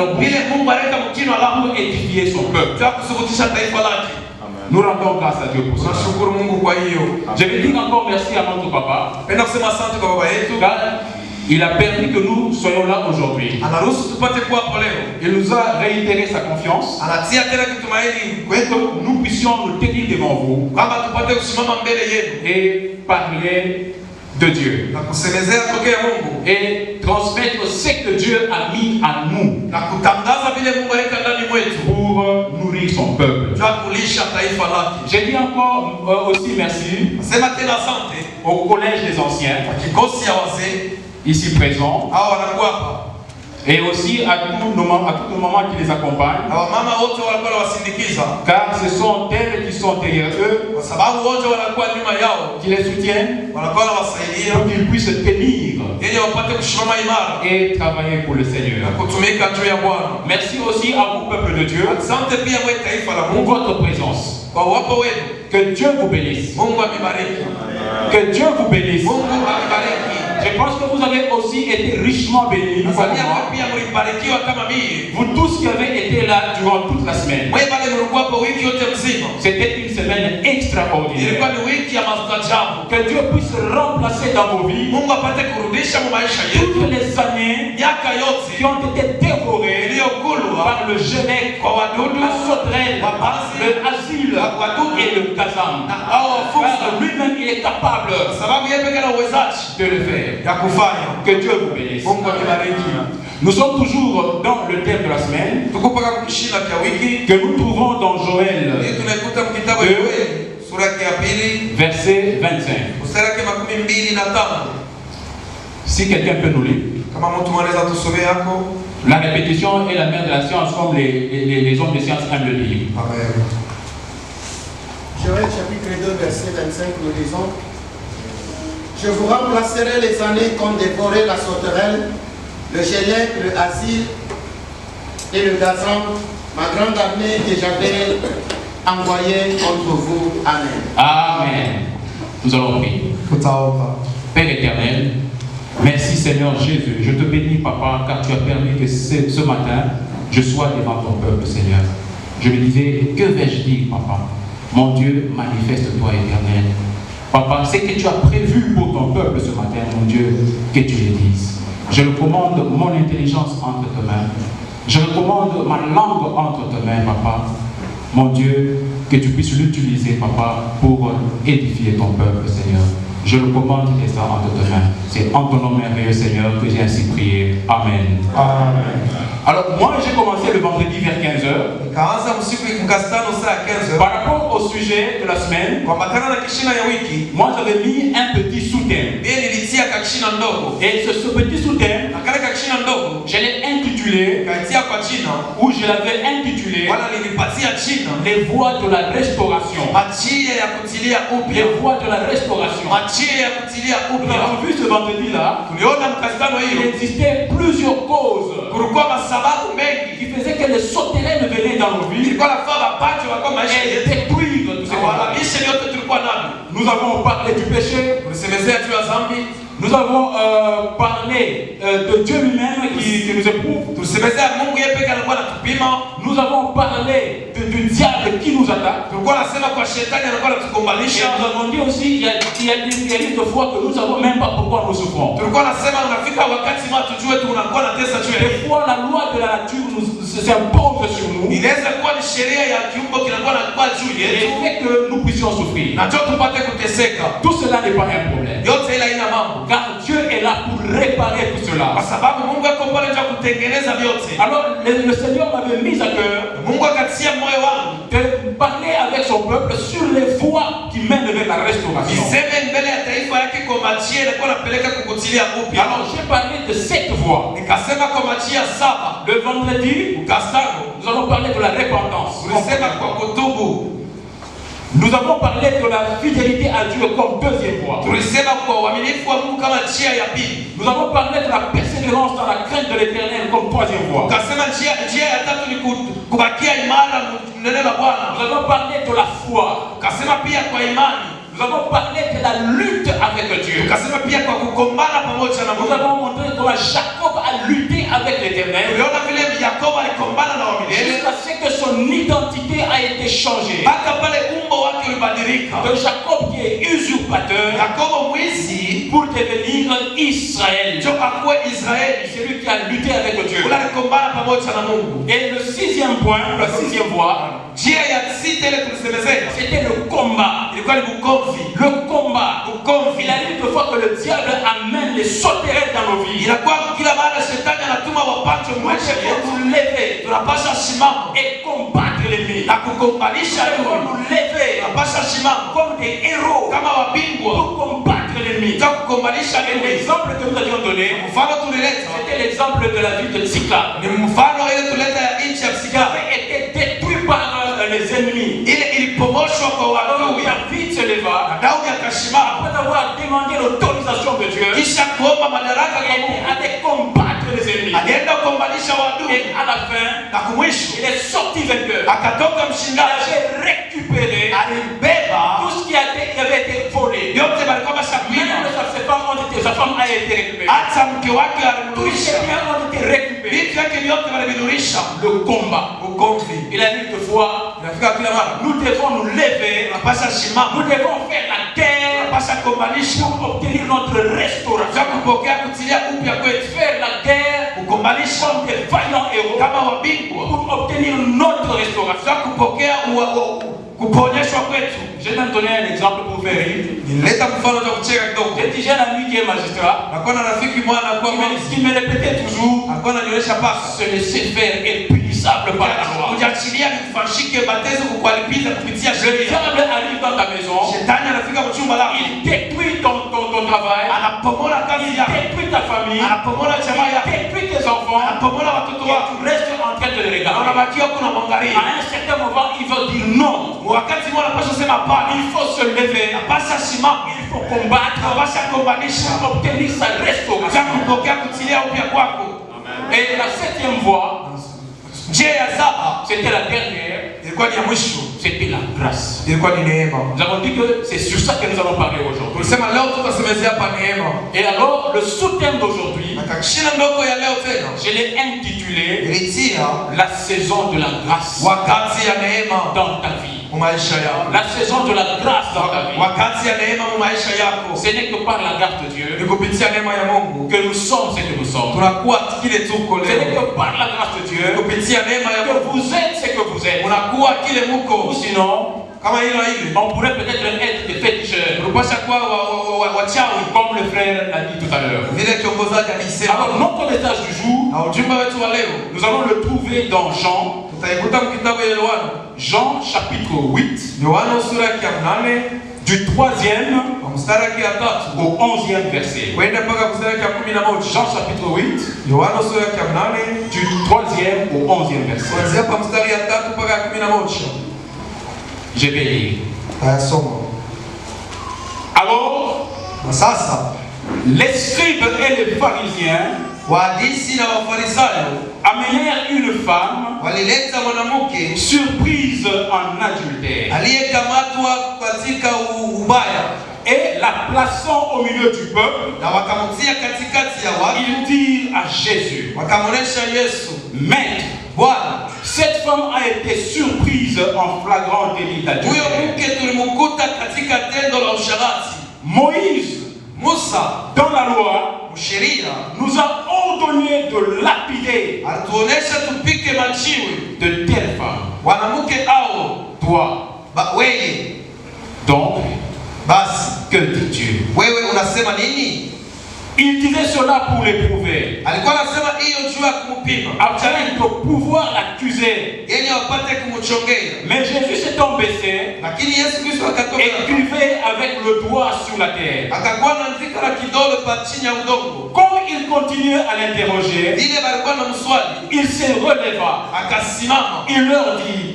leur bouche pour édifier son peuple. Nous rendons grâce à Dieu pour ça. Je vais dire encore merci à notre papa. Car il a permis que nous soyons là aujourd'hui. Il nous a réitéré sa confiance. Que nous puissions nous tenir devant vous et parler de Dieu. Et transmettre ce que Dieu a mis à nous pour nourrir son peuple. J'ai dit encore aussi merci au collège des anciens ici présents et aussi à toutes nos mamans qui les accompagnent, car ce sont elles qui sont derrière eux, qui les soutiennent pour qu'ils puissent tenir et travailler pour le Seigneur. Merci aussi à vous, peuple de Dieu, pour votre présence. Que Dieu vous bénisse. Que Dieu vous bénisse. Je pense que vous avez aussi été richement bénis. Vous tous qui avez été là durant toute la semaine. C'était une semaine extraordinaire. Que Dieu puisse remplacer dans vos vies toutes les années qui ont été dévorées par le Genèque, la sauterelle, le asile et le kazam. Lui-même, il est capable de le faire. Que Dieu vous bénisse. Nous sommes toujours dans le thème de la semaine que nous trouvons dans Joël 2, verset 25. Si quelqu'un peut nous lire. La répétition est la mère de la science, comme les hommes de science aiment le dire. Joël chapitre 2, verset 25, nous lisons: je vous remplacerai les années qu'ont dévoré la sauterelle, le Genèque, le asile et le gazan, ma grande armée que j'avais envoyée contre vous. Amen. Amen. Nous allons prier. Père éternel, merci Seigneur Jésus. Je te bénis, Papa, car tu as permis que ce matin, je sois devant ton peuple, Seigneur. Je me disais, que vais-je dire, Papa? Mon Dieu, manifeste-toi, éternel. Papa, c'est que tu as prévu pour ton peuple ce matin, mon Dieu, que tu le dises. Je recommande mon intelligence entre tes mains. Je recommande ma langue entre tes mains, Papa. Mon Dieu, que tu puisses l'utiliser, Papa, pour édifier ton peuple, Seigneur. Je le commande et ça entre tes mains. C'est en ton nom merveilleux, Seigneur, que j'ai ainsi prié. Amen. Amen. Alors, moi, j'ai commencé le vendredi vers 15h. Par rapport au sujet de la semaine, moi, j'avais mis un petit sous-thème. Et ce petit sous-thème, je l'ai intitulé, ou je l'avais intitulé, les voies de la restauration. Les voies de la restauration. Nous avons vu ce vendredi-là, il existait plusieurs causes qui faisaient que les sauterelles venaient dans nos vies et détruire tout ce. Nous avons parlé du péché. Nous avons parlé de Dieu lui-même qui nous éprouve. Nous avons parlé du diable qui nous attaque. Et nous avons dit aussi il y a des fois que nous ne savons même pas pourquoi nous souffrons. Des fois la loi de la nature s'impose sur nous et fait que nous puissions souffrir. Tout cela n'est pas un problème. Car Dieu est là pour réparer tout cela. Alors le Seigneur m'avait mis à cœur de parler avec son peuple sur les voies qui mènent vers la restauration. Alors j'ai parlé de 7 voies. Le vendredi, nous allons parler de la repentance. Nous avons parlé de la fidélité à Dieu comme deuxième voie. Nous avons parlé de la persévérance dans la crainte de l'Éternel comme troisième voie. Nous avons parlé de la foi. Nous avons parlé de la lutte avec Dieu. Nous avons montré comment Jacob a lutté avec l'Éternel. identité a été changée. De Jacob qui est usurpateur pour devenir Israël. C'est lui qui a lutté avec Dieu. Et le sixième point, la sixième voie, c'était le combat. Le combat. Il arrive de fois que le diable amène les sauterelles dans nos vies. Il faut nous lever et combattre l'ennemi. Il faut nous lever comme des héros pour combattre l'ennemi. Et l'exemple que nous avions donné, c'était l'exemple de la ville de Tsika. Qui avait été détruit par les ennemis. David se leva après avoir demandé l'autorisation de Dieu. Il allait combattre les ennemis. Et à la fin, il est sorti vainqueur. Il avait récupéré tout ce qui avait été volé. Même sa femme a été récupérée. Tous ses biens ont été récupérés. Le combat. Il arrive de fois, nous devons nous lever. Nous devons faire la guerre pour obtenir notre restauration. Faire la guerre comme des vaillants héros pour obtenir notre restauration. Je vais donner un exemple pour faire rire. J'ai un ami qui est magistrat. Qui me répétait toujours, se laisser faire est punissable par la loi. Le diable arrive dans ta maison. Il détruit ton travail. Il détruit ta famille. Il détruit tes enfants. Et tu restes en train de le regarder. À un certain moment, il va dire non. Il faut se lever. Il faut combattre pour obtenir sa restauration. Et la septième voie, c'était la dernière. C'était la grâce. Nous avons dit que c'est sur ça que nous allons parler aujourd'hui. Et alors, le sous-thème d'aujourd'hui, je l'ai intitulé la saison de la grâce dans ta vie. La saison de la grâce dans ta vie. Ce n'est que par la grâce de Dieu que nous sommes ce que nous sommes. Ce n'est que par la grâce de Dieu que vous êtes ce que vous êtes. Ou sinon, on pourrait peut-être être des féticheurs, comme le frère l'a dit tout à l'heure. Alors, notre message du jour, nous allons le trouver dans Jean chapitre 8, du 3e au 11e verset. Jean chapitre 8, du 3e au 11e verset. Je vais lire. Alors, les scribes et les pharisiens amenèrent une femme surprise en adultère et la plaçant au milieu du peuple, ils dirent à Jésus: Maître, cette femme a été surprise en flagrant délit d'adultère. Moïse, dans la loi, nous a ordonné de lapider de telles femmes. Toi, donc, que dis-tu? Il disait cela pour l'éprouver, afin de pouvoir l'accuser. Mais Jésus s'étant baissé écrivait avec le doigt sur la terre. Quand il continuait à l'interroger, il se releva. Il leur dit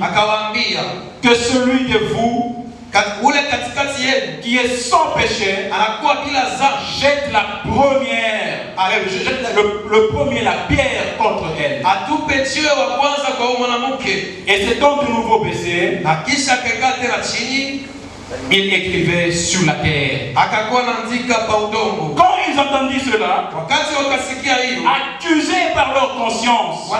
que celui de vous qui est sans péché jette la première, le premier la pierre contre elle. Et c'est donc de nouveau baissé. Il écrivait sur la terre. Quand ils entendirent cela, accusés par leur conscience,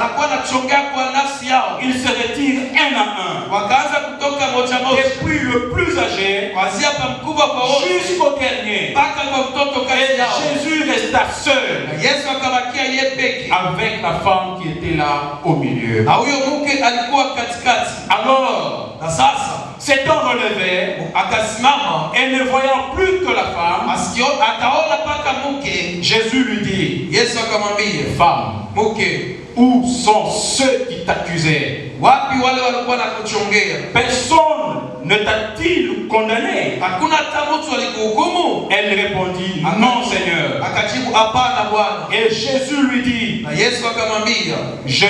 ils se retirent un à un. wakaanza kutoka moja moja, Depuis le plus âgé kuanzia hapa mkubwa kwa wote jusqu'au dernier. mpaka kwa mtoto kati Et yao. Jésus resta seul Yesu akabakia yeye peke avec la femme qui était là au milieu. na huyo mke alikuwa katikati. Alors, Na sasa s'étant relevé akasimama, et ne voyant plus que la femme, akaona mpaka mke. Jésus lui dit, Yesu akamwambia, femme, mke, où sont ceux qui t'accusaient? wapi wale walikuwa nakuchongea? Personne ne t'a-t-il condamné? Hakuna hata mtu alikuhukumu? Elle répondit, non Seigneur. Akajibu, hapana Bwana. Et Jésus lui dit, Na Yesu akamwambia, je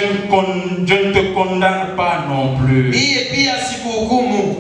ne te condamne pas non plus. mie pia sikuhukumu.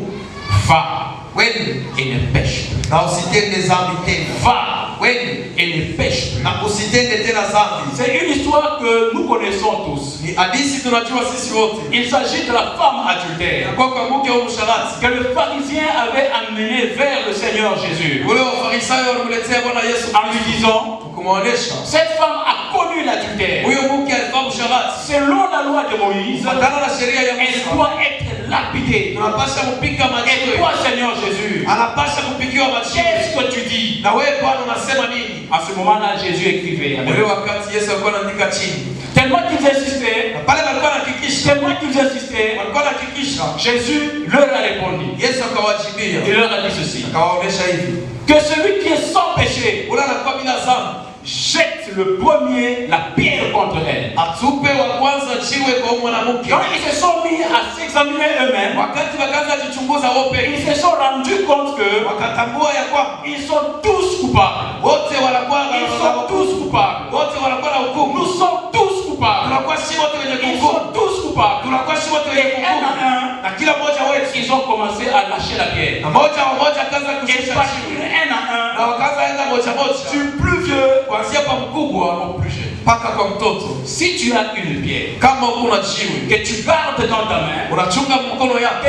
Va Wende et ne pêche plus. na usitende dhambi tena. Va Wende et ne pêche plus. na usitende tena dhambi. C'est une histoire que nous connaissons tous. Ni hadithi tunajua sisi wote. Il s'agit de la femme adultère Kwa mke wa msharati que le pharisien avait amenée vers le Seigneur Jésus ule wafarisayo walimletea Bwana Yesu en lui disant, kumwonyesha cette femme a connu l'adultère. huyo mke alikuwa msharati. Selon la loi de Moïse, Kufuatana na sheria ya elle Musa doit être lapidée. tunapasha kupika Et majiwe. toi, Seigneur Jésus, Anapasha kupikiwa majiwe. qu'est-ce que tu dis? Na wewe Bwana unasema nini? À ce moment-là, Jésus écrivait. Ule wakati Yesu alikuwa anaandika chini. Tellement qu'ils insistaient, Na pale walikuwa anahakikisha, tellement qu'ils insistaient, walikuwa anahakikisha. Jésus leur a répondu. Yesu akawajibia. Il leur a dit ceci, Akawaonesha hivi. que celui qui est sans péché Ule anakuwa bila dhambi. jette le premier la pierre contre elle. Atupe wa kwanza jiwe kwa huyu mwanamke. Quand ils se sont mis à s'examiner eux-mêmes, Wakati wakaanza kujichunguza wao pekee, ils se sont rendus compte que wakatambua ya kwamba ils sont tous coupables. wote wanakuwa Ils sont tous coupables. wote wanakuwa na hukumu. Nous sommes tous coupables. Tunakuwa si wote wenye Ils kuhukumu. sont tous coupables. Tunakuwa si wote wenye Et un kuhukumu. à un, Na kila mmoja wetu ils ont commencé à lâcher la pierre. na moja wa moja akaanza Et kushusha partir jiwe. un à Na wakaanza enda moja moja. un, du plus vieux Kuanzia kwa mkubwa au plus jeune. mpaka kwa mtoto. Si tu as une pierre Kama kuna jiwe que tu gardes dans ta main, unachunga mkono yako,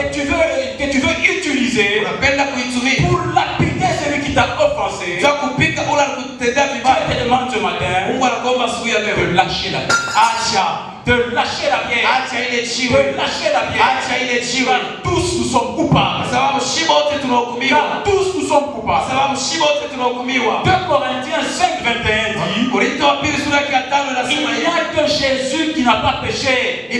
que tu veux utiliser unapenda kuitumia pour lapider celui qui t'a offensé, za kupika ula kutendea Dieu vibaya, te demande ce matin Mungu anakuomba asubuhi ya de leo, lâcher la pierre. acha De lâcher la pierre. acha ile De jiwe, lâcher la pierre. acha ile jiwe, Car tous nous sommes coupables. kwa sababu shimo wote tunahukumiwa, Car tous nous sommes kwa coupables. sababu shimo wote tunahukumiwa. 2 Corinthiens 5:21 dit, Korinto wa pili sura ya 5 il inasema n'y hivi, a que Jésus qui n'a pas péché.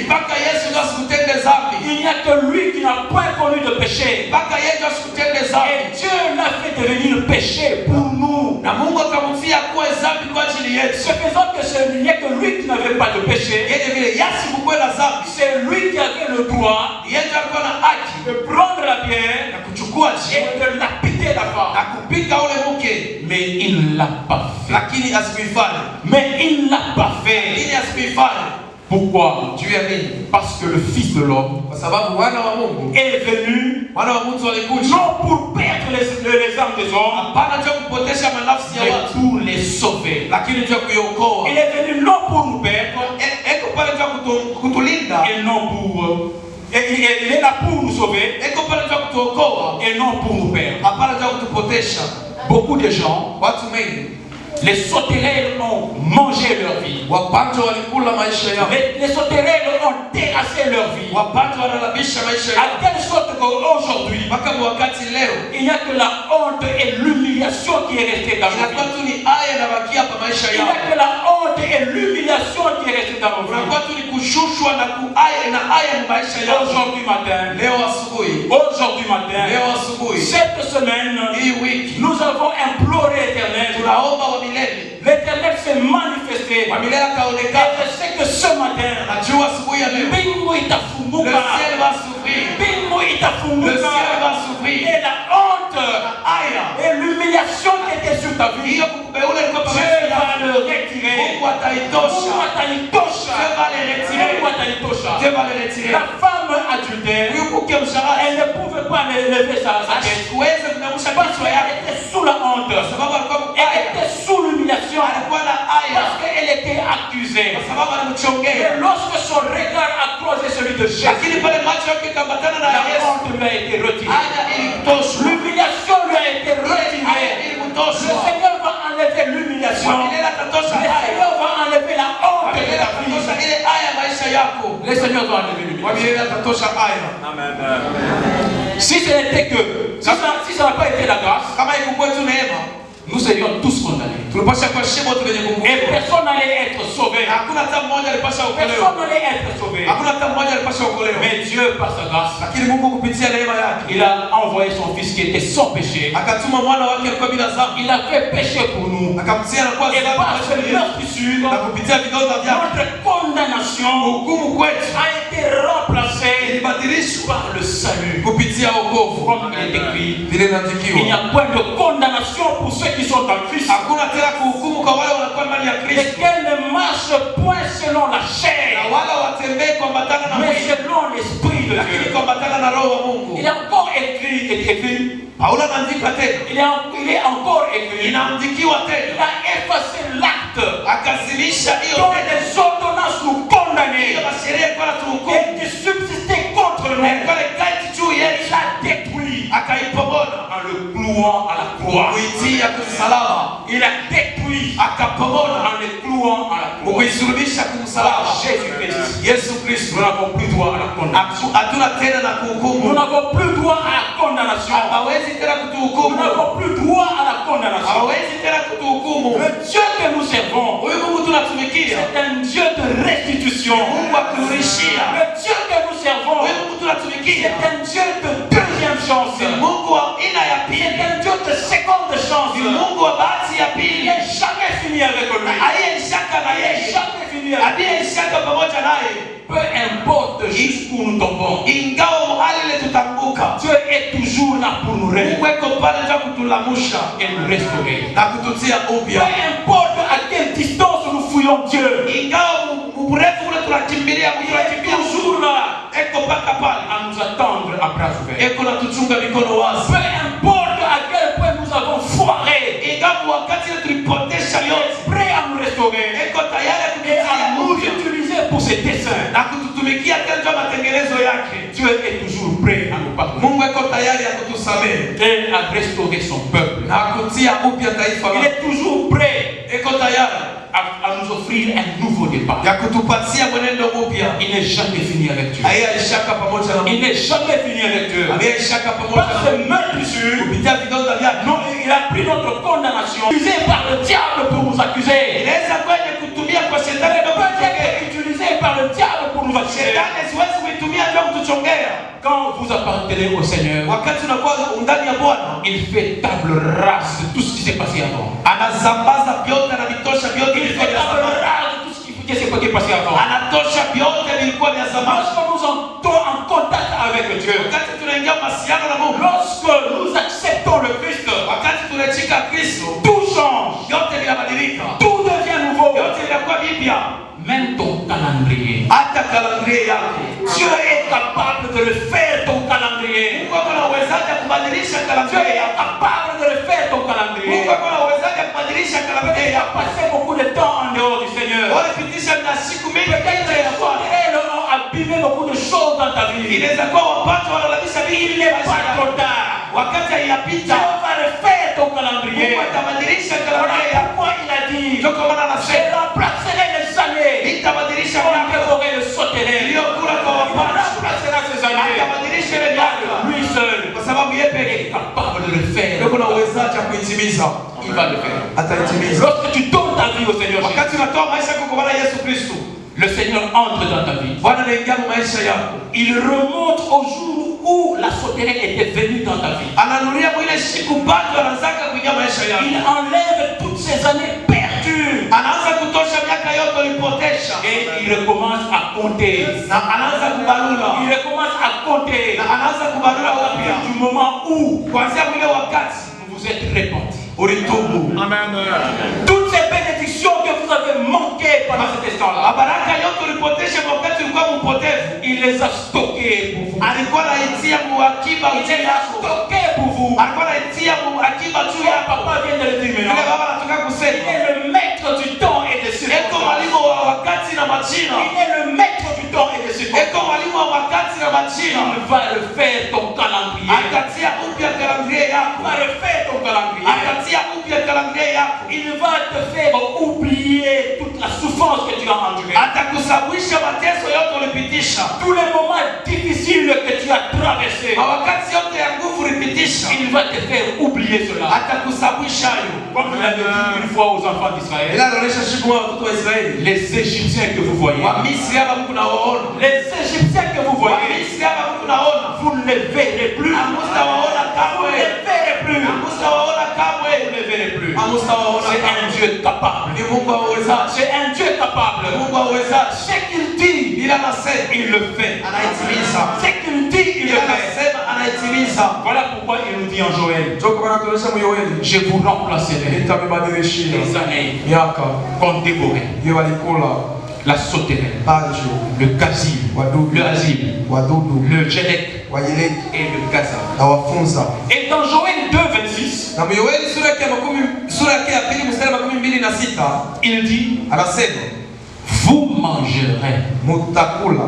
mpaka Yesu ndio asikutende dhambi, Il n'y a que lui qui n'a point connu de péché. mpaka Yesu asikutende dhambi, Et Dieu l'a fait devenir péché pour nous. na Mungu akamfia kuwa dhambi kwa ajili yetu. Ce faisant que ce n'est que lui qui n'avait pas de péché. Yeye vile Yesu kukuwa na dhambi, C'est lui qui avait le droit yeye alikuwa na haki de prendre la pierre na kuchukua jiwe et de lapider la na femme. kupika ule mke, Mais il ne l'a pas fait. lakini asikuifanye. Mais il ne l'a pas fait. Lakini asikuifanye Pourquoi? juu ya nini? Parce que le Fils de l'homme Kwa sababu wana wa Mungu, est venu wana wa Mungu walikuja non pour perdre les âmes des hommes, hapana juu ya kupotesha manafsi ya mais watu, pour les sauver. lakini juu ya kuiokoa. Il est venu non pour nous perdre Eko pale juu ya kutulinda, et non pour... il est là pour nous sauver eko pale juu ya kutuokoa, et non pour nous perdre. hapana juu ya kutupotesha. Beaucoup de gens, Watu wengi les sauterelles ont mangé leur vie. wapanja walikula maisha yao, Les sauterelles ont terrassé leur vie. wapanja wanalabisha maisha À yao, telle sorte qu'aujourd'hui, mpaka wakati leo il n'y a que la honte et l'humiliation qui est restée dans nos inakuwa vies. tu ni aya na bakia hapa maisha Il n'y yao, a que la honte et l'humiliation qui est restée dans nos vies. unakuwa tu ni kushushwa na kuaya na aya ni maisha yao. Aujourd'hui matin, Leo asubuhi, aujourd'hui matin, leo asubuhi cette semaine, hii wiki nous avons imploré l'Éternel. tunaomba wa milele, L'Éternel s'est manifesté. wa milele Et akaonekana. je sais que ce matin, Najua asubuhi ya leo mbingu le itafunguka. ciel va s'ouvrir, Mbingu le itafunguka. ciel va s'ouvrir. Et la honte Aya et l'humiliation qui était sur ta vie, hiyo kukubeule ilikuwa kwa Dieu maisha va yako, le retirer. Mungu ataitosha, Mungu ataitosha. Dieu va le retirer, Mungu ataitosha. Dieu va le retirer. La femme adultère, Huyu mke msharati elle ne pouvait pas lever sa tête asiweze kunamsha parce kichwa qu'elle yake, était sous la honte. kwa sababu alikuwa Elle mbaya, était sous l'humiliation alikuwa na aya, parce qu'elle était accusée. kwa sababu alimchongea. Et lorsque son regard a croisé celui de Jésus, Lakini pale macho yake ikambatana na la Yesu, honte lui a été retirée. aya ilimtosha, L'humiliation lui a été aya retirée. Le ilimtosha. Seigneur va enlever l'humiliation. Wa milele atatosha Le aya, Seigneur va enlever la wa honte de milele ta vie. atatosha ile aya ya maisha yako. Le Seigneur va enlever le Mwambie yeye atatosha haya. Amen. Si ce n'était que, si ça n'a pas été la grâce, Kama ikukuwa tu neema, nous serions tous condamnés. tulipasha kwa shimo tu lenye Et kuhukumiwa. personne n'allait être sauvé. Hakuna hata mmoja alipasha Personne okolewa. n'allait être sauvé. Hakuna hata mmoja alipasha okolewa. Mais Dieu, par sa grâce, Lakini Mungu kupitia neema yake il a envoyé son fils qui était sans péché. akatuma mwana wake alikuwa bila dhambi, Il a fait péché pour nous. akamtia na kuwa Et dhambi par kwa ce ajili yetu. meurtrissure, Na kupitia vidonda vyake notre condamnation hukumu kwetu a été remplacée ilibadilishwa par le salut. kupitia wokovu. Comme il est écrit, Vile il n'y inaandikiwa, a point de condamnation pour ceux qui sont en Christ. hakuna tena kuhukumu kwa wale wanakuwa ndani ya Kristo, Lesquels ne marchent point selon la na chair, wala watembee kuambatana na mais mwili, selon l'Esprit de lakini Dieu. kuambatana na Roho wa Mungu. Il est encore écrit, Paulo anaandika tena, il est encore écrit, inaandikiwa il tena, a effacé l'acte akazimisha hiyo dont tena, les ordonnances nous condamnaient hiyo masheria ilikuwa natuhukumu, et qui subsistait contre nous. ilikuwa ikati juu Il yetu, l'a détruit akaipomola en le clouant à la croix. kuitia kumsalaba, Il a détruit akapomola en le clouant à la croix. kuisulubisha kumsalaba. Jésus-Christ. Yesu Kristo, Nous n'avons plus droit à la condamnation. hatuna tena na Nous kuhukumu, n'avons plus droit à la condamnation. hawezi tena Nous kutuhukumu, n'avons plus droit à la condamnation. hawezi tena kutuhukumu. Le Dieu que nous servons, Huyu Mungu tunatumikia, c'est un Dieu de restitution. Mungu wa kurudishia. Le Dieu que nous servons, Huyu Mungu tunatumikia, c'est un Dieu de deuxième chance. ni Mungu wa aina ya C'est pili, un Dieu de seconde chance. ni Mungu wa bahati ya Il pili, n'est jamais fini avec lui. aliyeishaka na Il n'est yeye, jamais fini avec lui. aliyeishaka pamoja naye, Peu importe jusqu'où nous tombons, ingawa mahali ile tutanguka, Dieu est toujours là pour nous Mungu restaurer eko pale ndio kutulamusha et nous restaurer. na kututia Peu upya, importe à quelle distance nous fouillons Dieu, ingawa urefu ule tunakimbilia, il est toujours là eko mpaka pale, à nous attendre à bras ouverts. eko natuchunga mikono wazi, Peu importe à quel point nous avons foiré, ingawa wakati ile tulipotesha il yote, est prêt à nous restaurer eko tayari et kututia à nous upya utiliser pour ses desseins. na kututumikia tena matengenezo yake. Dieu est toujours prêt à nous pardonner Mungu eko tayari ya kutusamehe et à restaurer son peuple. na kutia upya taifa Il lake, est toujours prêt eko tayari à nous offrir un nouveau départ. ya kutupatia mwenendo mpya. Il n'est jamais fini avec Dieu. Yeye alishaka pamoja na Il Mungu, n'est jamais fini avec Dieu. aliyeshaka pamoja Par na ce Mungu meurtrissure, kupitia vidonda vyake. non, il a pris notre condamnation, utilisé par le diable pour nous accuser. Inaweza kwenye kutumia kwa shetani ndio Peut kutuchongea. être utilisé par le diable pour nous accuser. Shetani siwezi kuitumia ndio kutuchongea. Quand vous appartenez au Seigneur, Wakati unakuwa ndani ya Bwana, il fait table rase de tout ce qui s'est passé avant. anasambaza vyote na vitosha vyote Il vilikuwa fait vya table zamani. rase de tout ce qui s'est passé avant. Anatosha vyote vilikuwa vya zamani. Lorsque nous entrons en contact avec Dieu, Wakati tunaingia masiano na Mungu, lorsque nous acceptons le Christ, wakati tunachika Kristo, tout change, vyote vinabadilika, tout devient nouveau. vyote vinakuwa vipya, Même ton calendrier. hata kalendria yako. Dieu est capable de le faire ton calendrier. Mungu ako na uwezaji wa kubadilisha Dieu kalendria est yako. capable de le faire ton calendrier. Mungu ako na uwezaji wa kubadilisha kalendria Il a yako. passé beaucoup de temps en dehors du Seigneur. Walipitisha na siku mingi Peut-être nje ya Bwana. elles ont abîmé beaucoup de choses dans ta vie. Inaweza kuwa wapata wanalamisha Il mingi n'est maisha pas yako. trop tard. Wakati Dieu haiyapita, va refaire ton calendrier. Mungu atabadilisha Voilà kalendria yako. pourquoi il a dit, Ndio kwa maana je anasema remplacerai les années nitabadilisha pour miaka dévorer le sauterelle. iliyokula kwa Il wapata, remplacera ces années. atabadilisha ile miaka Lui seul kwa sababu yeye est pekee capable de le faire. ndio kuna uwezaji wa kuitimiza. Il va le faire. Ataitimiza. Lorsque tu donnes ta vie au Seigneur, Wakati unatoa maisha yako kwa Bwana Yesu Kristo, le Seigneur entre dans ta vie. Bwana anaingia kwa maisha yako, Il remonte au jour où la sauterelle était venue dans ta vie. ananuria mwile siku bado anazaka kuingia maisha yako, Il enlève toutes ces années perdues anaanza kutosha miaka yote ulipotesha, et il recommence à compter. na anaanza kubalula, Il recommence à compter na anaanza kubalula à upya partir du moment où kuanzia mwile wakati vous vous êtes repentis. ulitubu. Amen. Toutes ces bénédictions que vous avez manquées pendant cet instant-là, Baraka yote ulipotesha wakati ulikuwa mpotevu, il les a stockées pour vous. alikuwa anaitia muakiba Il juu les a yako, stockées pour vous. alikuwa anaitia muakiba juu Ton yako. papa vient de le dire Vile maintenant. baba anatoka Il kusema, est le maître du temps et des eko circonstances. mwalimu wa wakati na majira, Il est le maître du temps et des circonstances. eko mwalimu wa wakati na majira. Il va refaire ton calendrier. Akatia upya kalendria Il yako, va refaire ton calendrier. akatia upya kalendria yako, Il va te faire oublier toute la souffrance que tu as endurée, atakusababisha mateso yote ulipitisha, tous les moments difficiles que tu as traversés, wakati yote ya nguvu ulipitisha, il va te faire oublier cela. atakusababisha hayo. Comme il avait dit une fois aux enfants d'Israël, Ila anaonyesha siku moja watoto wa Israeli, les Égyptiens que vous voyez, Wamisri hapa Mungu nawaona, les Égyptiens que vous voyez, Wamisri hapa Mungu naona, vous ne les verrez plus. hamutawaona Vous kamwe, ne les verrez plus. hamutawaona kamwe, Vous ne les verrez plus. hamutawaona C'est kamwe. un Dieu capable. Ni Mungu awezaye, C'est un Dieu capable. Mungu awezaye, Ce qu'il dit, bila anasema il le fait. anaitimiza, Ce qu'il dit, il bila le fait. anasema anaitimiza. Voilà pourquoi il nous dit en Joël, Ndio kwa maana tunaonyesha Yoeli, je vous remplacerai nitabadilishia les années miaka qu'on dévorait. hiyo walikula La sauterelle, pajo, le casil, wadudu, le asile, wadudu, le jelek wayeleki et le gaza. na wafunza. Et dans Joël 2,26, Na Yoeli sura yake ya pili mstari wa 26 il dit, anasema vous mangerez mutakula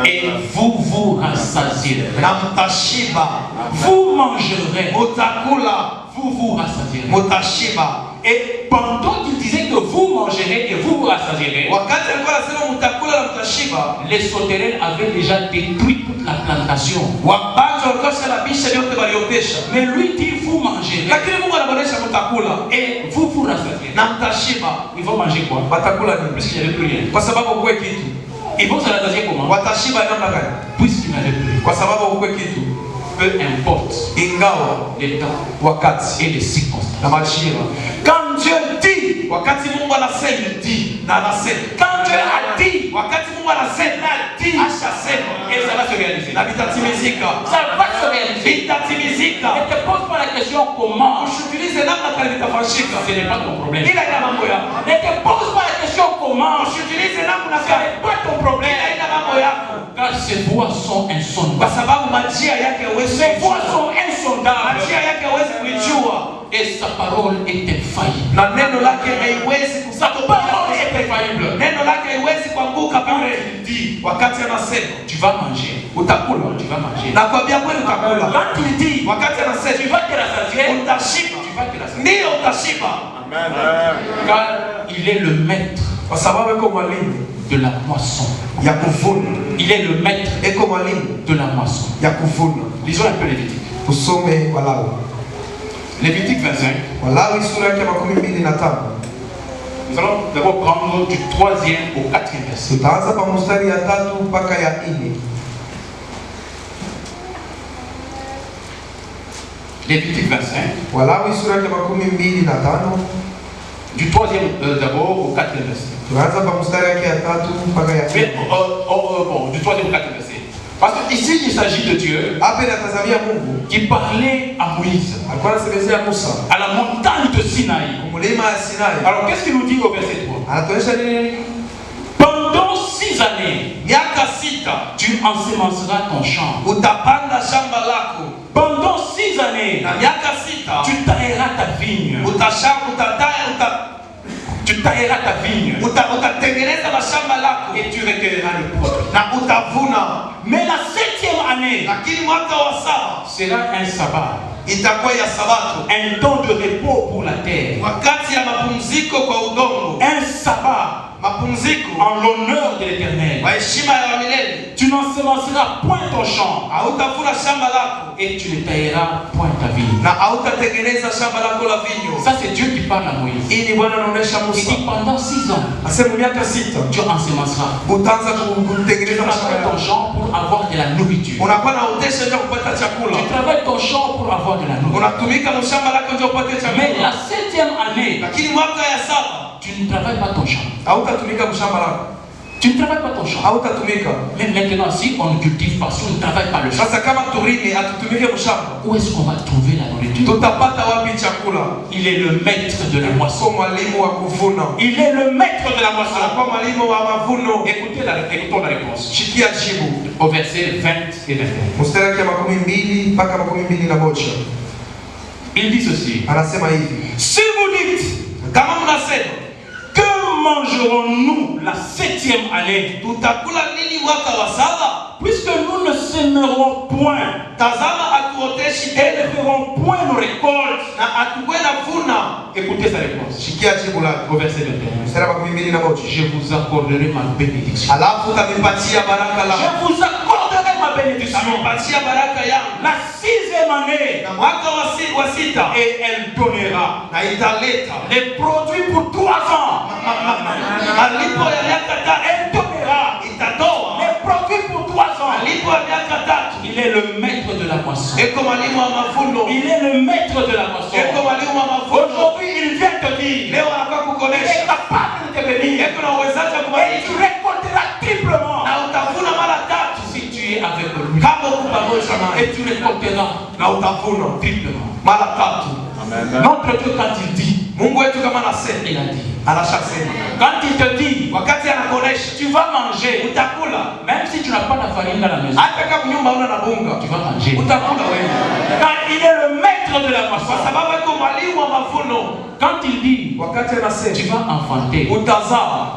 et vous vous rassasierez. na mtashiba, Vous mangerez, mutakula, vous vous rassasierez. mutashiba. Et pendant qu'il disait que vous mangerez et vous vous rassasierez, Wakati alikuwa anasema mtakula na mtashiba, les sauterelles avaient déjà détruit toute la plantation. wapanzi walikuwa shalabisha vyote waliotesha, Mais lui dit vous mangerez lakini Mungu anaboresha mtakula et vous vous rassasierez. na mtashiba. Ils vont manger quoi? Watakula nini? Puisqu'il n'y avait plus rien. Kwa sababu ukwe kitu. Ils vont se rassasier comment? Watashiba namna gani? Puisqu'il n'y avait plus. Kwa sababu ukwe kitu. Peu importe Ingawa les temps wakati et les circonstances. na majira, Quand Dieu dit, wakati Mungu anasema di na anasema, quand Dieu a dit, wakati Mungu anasema dit, ashasema et ça va se réaliser. na vitatimizika, Ça va se réaliser. vitatimizika. Ne te pose pas la question comment. Usiulize namna gani vitafanyika, Ce n'est pas ton problème. ila ina mambo yako. Ne te pose pas la question comment. Usiulize namna Ce gani, n'est pas ton problème. ila ina mambo yako, Car ces voies sont kwa insondables. sababu majia yake hawezi Ces voies kujua, sont insondables. majia yake hawezi kuijua, Et sa parole est infaillible. na neno lake haiwezi Sa parole est kusamehe. infaillible. Neno lake haiwezi kuanguka bure. Il dit, Wakati anasema tu vas manger. utakula, Tu vas manger. nakwambia kweli utakula. Quand il dit, Wakati tu anasema vas te rassasier, utashiba, tu vas te rassasier. ndiyo utashiba, Car il est le maître kwa sababu iko mwalimu de la moisson. ya kuvuna, Il est le maître iko mwalimu de la moisson. ya kuvuna. Lisons un peu Lévitique. Tusome Walawi, Lévitique 25. Walawi sura yake ya 25. Nous allons d'abord prendre du 3e au 4e verset. Tutaanza pa mstari ya 3 mpaka ya 4. Lévitique 25. Walawi sura yake ya 25, Du 3e d'abord au 4e verset. tunaanza pa mstari yake ya 3 mpaka ya 4. Mais, bon, du 3e au 4e verset. Parce qu'ici, il s'agit de Dieu Hapa inatazamia Mungu qui parlait à Moïse alikuwa anasemezea Musa à la montagne de Sinaï. mlima ya Sinai. Alors, qu'est-ce qu'il nous dit au verset 3? Anatuonyesha nini? Pendant 6 années, Miaka 6 tu ensemenceras ton champ. utapanda shamba lako, Pendant 6 années, na miaka 6 tu tailleras ta vigne. Tu tailleras ta vigne. utatengeneza mashamba lako Et tu recueilleras le produit. na utavuna. Mais la 7e année Lakini mwaka wa 7 sera un sabbat, itakuwa ya Sabato, un temps de repos pour la terre, wakati ya mapumziko kwa udongo, un sabbat mapumziko en l'honneur de l'Éternel. kwa heshima ya milele. Tu n'ensemenceras point ton champ Hautavuna shamba lako et tu ne tailleras point ta vigne. na hautatengeneza shamba lako la vinyo. Ça, c'est Dieu qui parle à Moïse. Hii ni Bwana anaonesha Il Musa, dit pendant 6 ans, asema miaka 6 tu ensemenceras. utaanza Tu kutengeneza mashamba travailles ton yako, champ pour avoir de la nourriture. unakuwa na utesha ndio kupata chakula, Tu travailles ton champ pour avoir de la nourriture. unatumika mshamba lako ndio upate Mais chakula. la 7e année, Lakini mwaka ya 7 tu ne travailles pas ton champ. hautatumika mshamba lako, Tu ne travailles pas ton champ. hautatumika. Mais maintenant, si on ne cultive pas, si on ne travaille pas le champ, Sasa kama turini hatutumike mshamba, où est-ce qu'on va trouver la nourriture? tutapata wapi chakula? Il est le maître de la moisson. Kwa mwalimu wa kuvuna, Il est le maître de la moisson. anakuwa mwalimu wa mavuno. Écoutons la réponse. Shikia jibu Au verset 20 et 21. mstari wake 12 mpaka 21. Il dit ceci. Anasema hivi, Si vous dites, kama mnasema que mangerons-nous la 7e année, tutakula nini mwaka wa 7? puisque nous ne sèmerons point Tazama atuoteshe elles ne feront point nos récoltes. Écoutez sa réponse. Au verset 21. Je vous accorderai ma bénédiction. Je vous accorderai ma bénédiction. La 6e année. Et elle donnera les produits pour 3 ans. Elle donnera les produits pour 3 ans. Il est le maître de la moisson. Il est le maître de la moisson. Aujourd'hui, il vient te dire, il est capable de te bénir. Et tu récolteras triplement. Si tu es avec lui. Et tu récolteras triplement. Notre Dieu, quand il dit, il a dit. Quand il te dit, tu vas manger, même si tu n'as pas la farine dans la maison, tu vas manger. Quand il est le maître de la moisson, quand il dit, tu vas enfanter,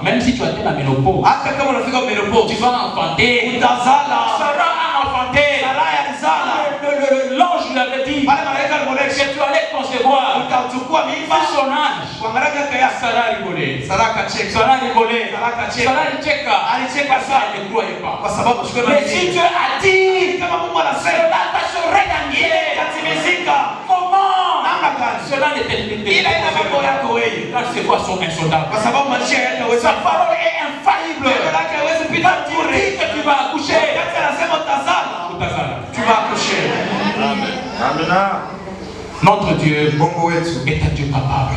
même si tu atteins la ménopause, tu vas enfanter. Sarah a enfanté. L'ange lui avait dit que tu allais concevoir son âge. Sarah rigolait. Sarah rigolait. Sarah cheka ça, elle ne croyait pas. Mais si Dieu a dit, cela va se réaliser. Comment? Cela n'était car ses voix sont insondables. Sa parole est infaillible. Quand tu dis que tu vas accoucher, tu vas accoucher. Notre Dieu est un Dieu capable.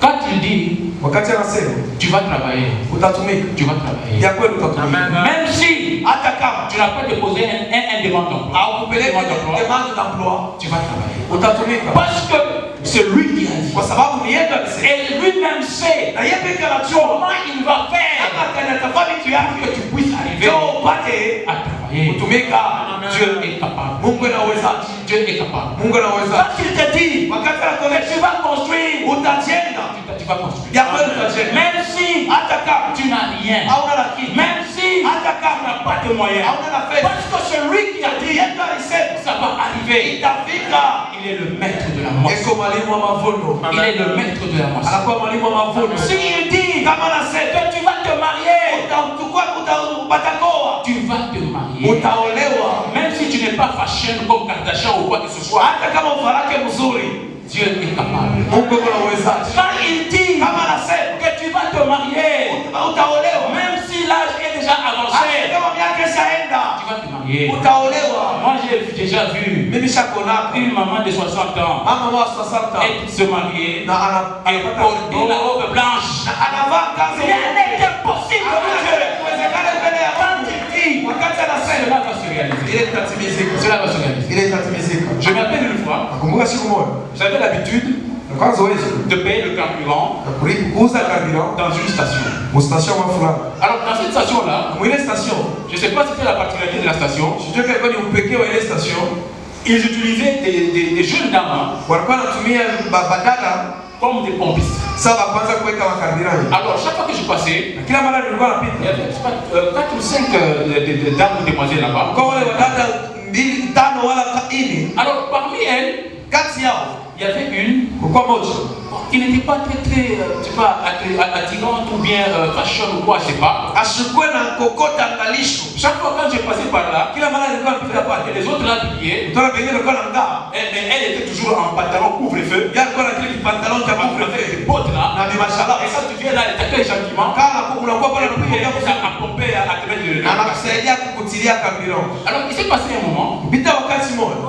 Quand il dit, tu vas travailler, tu vas travailler. Même si tu n'as pas déposé un demande d'emploi, tu vas travailler. Parce que c'est lui qui a dit. Et lui-même sait comment il va faire que tu puisses arriver à travailler. Dieu est capable. Dieu est capable. Quand il te dit que tu vas construire, tu vas construire. Même si tu n'as rien, même si tu n'as pas de moyens, parce que celui qui a dit ça va arriver, il est le maître de la moisson. Il est le maître de la moisson. S'il dit que tu vas te marier, tu vas te marier. Même si tu n'es pas fâché comme Kardashian ou quoi que ce soit, Dieu est capable. Quand il dit que tu vas te marier, même si l'âge est déjà avancé, tu vas te marier. Moi j'ai déjà vu une maman de 60 ans se marier et porter la robe blanche. Rien n'est impossible pour Dieu. Quand il dit, cela va se réaliser. Cela va se réaliser. Je m'appelle une fois, j'avais l'habitude de payer le carburant dans une station. Alors dans cette station-là, je ne sais pas si c'était la particularité de la station, ils utilisaient des jeunes dames comme des pompistes. Alors chaque fois que je passais, il y avait 4 ou 5 dames ou demoiselles là-bas. Alors parmi elles, il y avait une qui n'était pas très attirante ou bien fashion ou quoi, je ne sais pas. Chaque fois quand je passais par là, les autres l'habillaient, mais elle était toujours en pantalon couvre-feu. Il y a des bottes là. Et quand tu viens là, elle t'accueille gentiment. Elle a pompé à te mettre le. Alors il s'est passé un moment.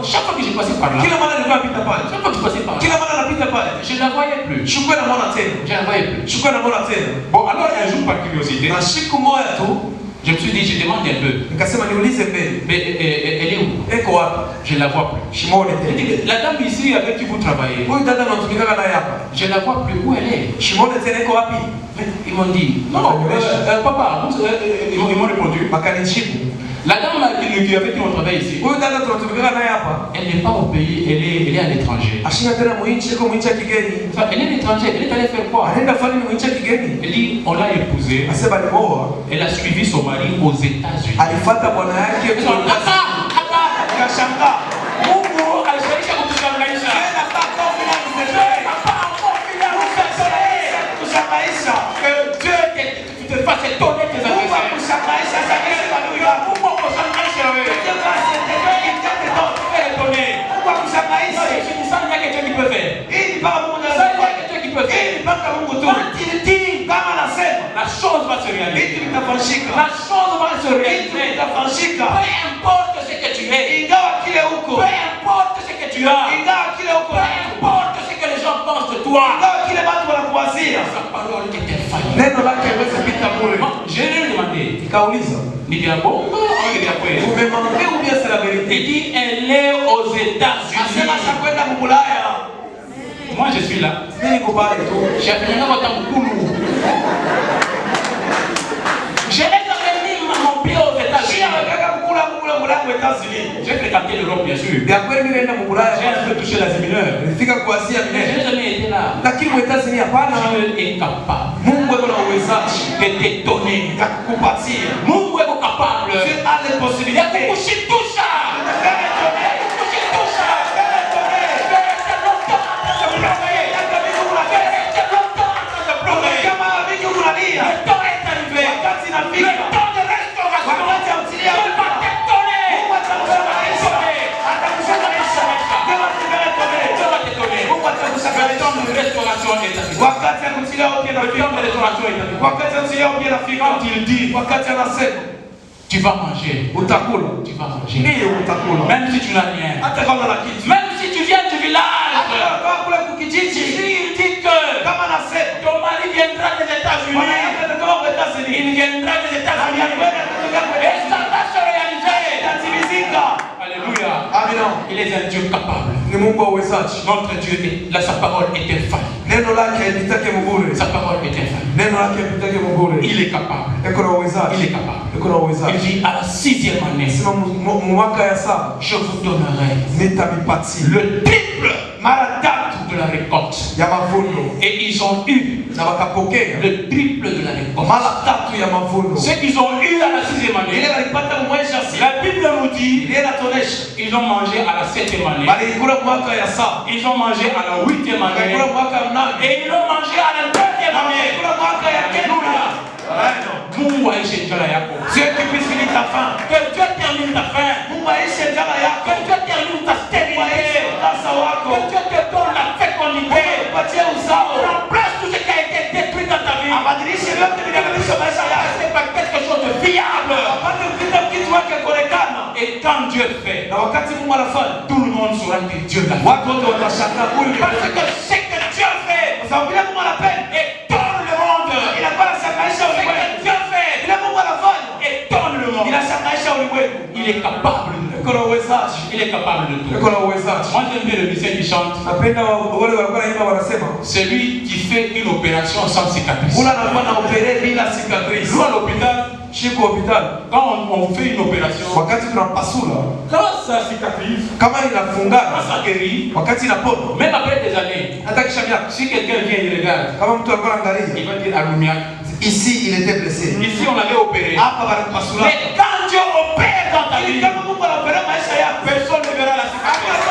Chaque fois que je passais par là, je ne la voyais plus. Je ne la voyais plus. Bon, alors un jour par curiosité, je me suis dit, je demande un peu. Mais elle est où? Je ne la vois plus. La dame ici avec qui vous travaillez, je ne la vois plus. Où elle est? Ils m'ont dit, non, papa, ils m'ont répondu. La dame avec qui on travaille ici, elle n'est pas au pays, elle est à l'étranger. Elle est à l'étranger, elle est allée faire quoi? Elle dit, on l'a épousée, elle a suivi son mari aux États-Unis. fasse étonner tes adversaires. Mungu akushangaishe wewe. Étonner. C'est ça qu'il y a quelqu'un qui peut faire. Ça, il y a quelqu'un qui peut faire. Quand il dit, la chose va se réaliser. La chose va se réaliser. Peu importe ce que tu es. Peu importe ce que tu as. Peu importe ce que les gens pensent de toi. Sa parole était faillie. Je l'ai demandé. Il dit bon, vous me mentez ou bien c'est la vérité? Il dit elle est aux États-Unis. Moi je suis là. J'ai appris je l'ai amené mon pied aux États-Unis. J'ai fréquenté l'Europe bien sûr. J'ai un peu touché l'Asie mineure. Je n'ai jamais été là. Dieu est capable de t'étonner. Mungu est capable. Il y a beaucoup de touches. Le temps est arrivé. Le temps de restauration. Il va t'étonner. Le temps de restauration est arrivé. Quand il dit tu vas manger, tu vas manger. Même si tu n'as rien, même si tu viens du village, il dit que ton mari viendra des États-Unis, il viendra des États-Unis, et ça va se réaliser. Alléluia. Amen. Il est un Dieu capable. Notre Dieu, sa parole est infaillible. Sa parole est infaillible. Il est capable. Il est capable. Il dit à la 6e année, je vous donnerai le triple de la récolte. Et ils ont eu le triple de la récolte. Ce qu'ils ont eu à la 6e année, la Bible nous dit ils ont mangé à la 7e année. Ils ont mangé à la 8e année. Et ils ont mangé à la 9e année. Mungu aishe njala yako. Dieu puisse finir ta faim. Que Dieu termine ta faim. Mungu aishe njala yako. Que Dieu termine ta stérilité. Que Dieu te donne la fécondité. Remplace tout ce qui a été détruit dans ta vie. C'est pas quelque chose de viable. Et quand Dieu fait, tout le monde saura que Dieu l'a fait. Parce que ce que Dieu fait, et tout le monde, ce que Dieu fait, et tout le monde, il est capable. Il est capable de tout. Moi j'aime bien le musicien qui chante. C'est lui qui fait une opération sans cicatrice. Nous à l'hôpital, quand on fait une opération, quand ça cicatrise, quand ça guérit, même après des années, si quelqu'un vient et regarde, il va dire Alumia. Ici, il était blessé. Ici, on avait opéré. Mais quand Dieu opère dans ta vie, personne ne verra la cicatrice.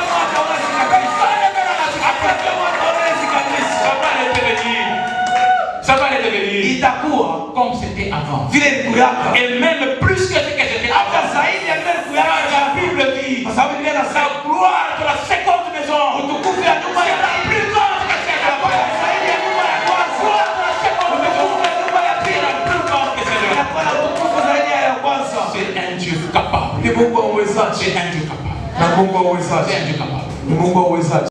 Ça va les devenir comme c'était avant. Et même plus que ce que c'était avant. La Bible dit la gloire de la seconde maison. C'est la plus grande que c'est la gloire de la seconde maison. C'est un Dieu capable. C'est un Dieu capable. C'est un Dieu capable.